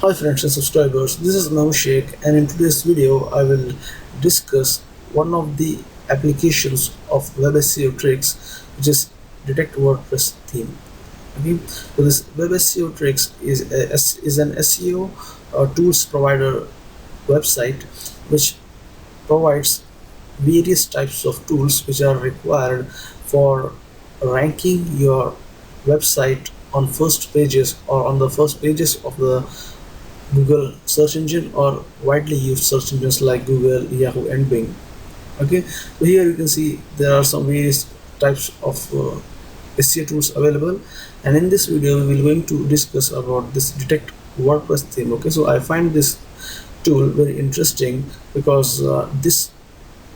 Hi friends and subscribers, this is Sheikh, and in today's video I will discuss one of the applications of Web SEO tricks, which is detect WordPress theme. Okay, so this Web SEO tricks is an SEO tools provider website which provides various types of tools which are required for ranking your website on first pages or on the first pages of the Google search engine or widely used search engines like Google, Yahoo, and Bing. Okay, so here you can see there are some various types of SEO tools available, and in this video we will going to discuss about this detect WordPress theme. Okay, so I find this tool very interesting because this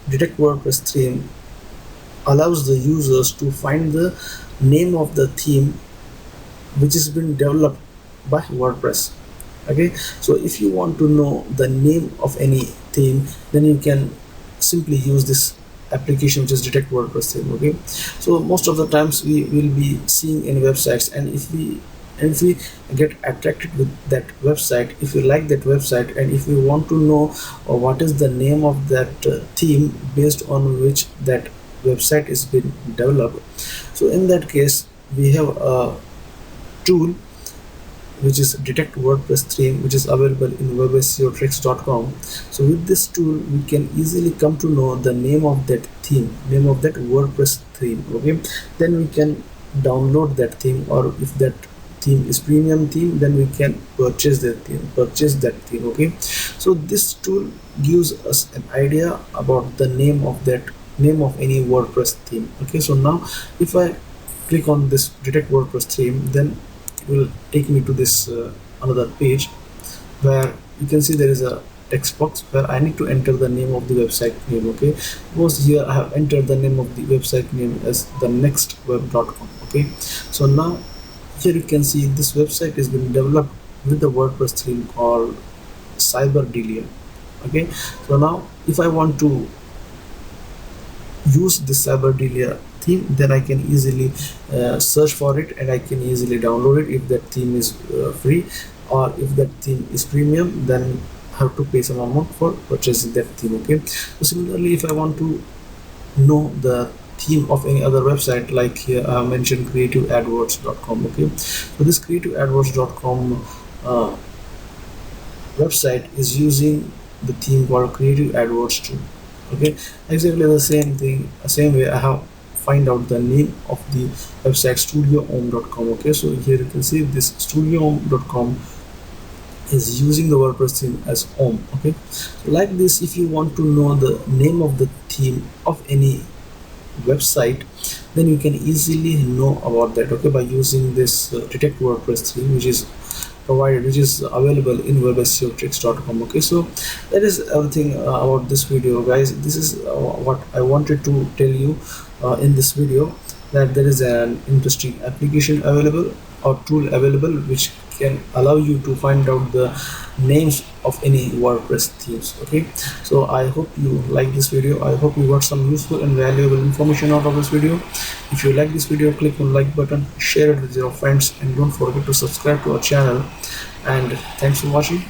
detect WordPress theme allows the users to find the name of the theme which has been developed by WordPress. Okay, so if you want to know the name of any theme, then you can simply use this application which is detect WordPress theme. Okay, so most of the times we will be seeing in websites, and if we get attracted with that website, if you like that website, and if we want to know what is the name of that theme based on which that website is being developed, so in that case we have a tool which is detect WordPress theme, which is available in webseotricks.com. So with this tool we can easily come to know the name of that theme, name of that WordPress theme. Okay, then we can download that theme, or if that theme is premium theme, then we can purchase that theme. Okay, so this tool gives us an idea about the name of any WordPress theme. Okay, so now if I click on this detect WordPress theme, then it will take me to this another page where you can see there is a text box where I need to enter the name of the website name. Okay, suppose here I have entered the name of the website name as the nextweb.com. Okay, so now here you can see this website has been developed with the WordPress theme called CRUD. Okay, so now if I want to use this CRUD theme, then I can easily search for it, and I can easily download it if that theme is free, or if that theme is premium, then I have to pay some amount for purchasing that theme. Okay, so similarly, if I want to know the theme of any other website, like here I have mentioned creativeadwords.com. Okay, so this creativeadwords.com website is using the theme called Creative AdWords 2. Okay, exactly the same way I have find out the name of the website studioom.com. Okay, so here you can see this studioom.com is using the WordPress theme as Om. Okay, so like this, if you want to know the name of the theme of any website, then you can easily know about that. Okay, by using this detect WordPress theme, which is available in webseotricks.com. Okay, so that is everything about this video, guys. This is what I wanted to tell you in this video, that there is an interesting application available or tool available which can allow you to find out the names of any WordPress themes. Okay, so I hope you like this video. I hope you got some useful and valuable information out of this video. If you like this video, click on like button, share it with your friends, and don't forget to subscribe to our channel. And thanks for watching.